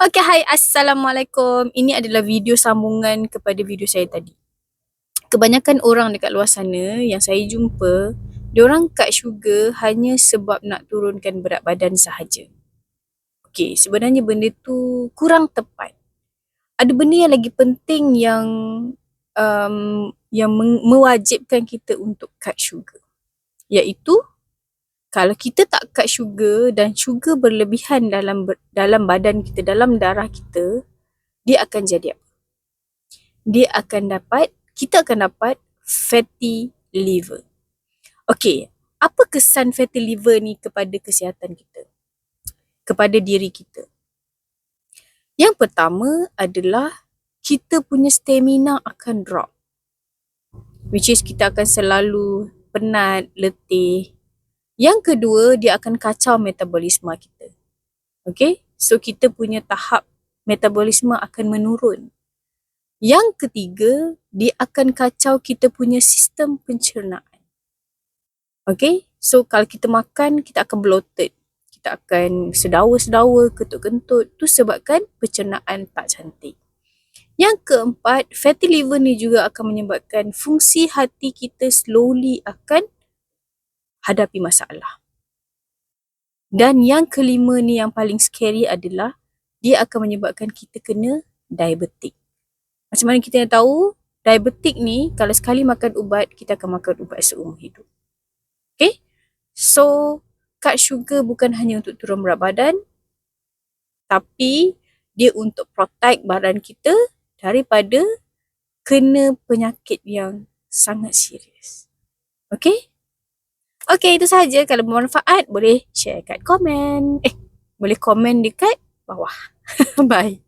Okay, hai, Assalamualaikum. Ini adalah video sambungan kepada video saya tadi. Kebanyakan orang dekat luar sana yang saya jumpa, diorang cut sugar hanya sebab nak turunkan berat badan sahaja. Okay, sebenarnya benda tu kurang tepat. Ada benda yang lagi penting yang mewajibkan kita untuk cut sugar. Iaitu, kalau kita tak cut sugar dan sugar berlebihan dalam badan kita, dalam darah kita, dia akan jadi apa? Kita akan dapat fatty liver. Okey, apa kesan fatty liver ni kepada kesihatan kita? Kepada diri kita? Yang pertama adalah kita punya stamina akan drop. Which is kita akan selalu penat, letih. Yang kedua, dia akan kacau metabolisme kita. Okay, so kita punya tahap metabolisme akan menurun. Yang ketiga, dia akan kacau kita punya sistem pencernaan. Okay, so kalau kita makan, kita akan bloated. Kita akan sedawa-sedawa, kentut-kentut. Tu sebabkan pencernaan tak cantik. Yang keempat, fatty liver ni juga akan menyebabkan fungsi hati kita slowly akan hadapi masalah. Dan yang kelima ni yang paling scary adalah dia akan menyebabkan kita kena diabetik. Macam mana kita nak tahu? Diabetik ni kalau sekali makan ubat, kita akan makan ubat seumur hidup. Okay? So, cut sugar bukan hanya untuk turun berat badan, tapi dia untuk protect badan kita daripada kena penyakit yang sangat serius. Okay? Okay, itu sahaja. Kalau bermanfaat, boleh share kat komen. Boleh komen dekat bawah. Bye.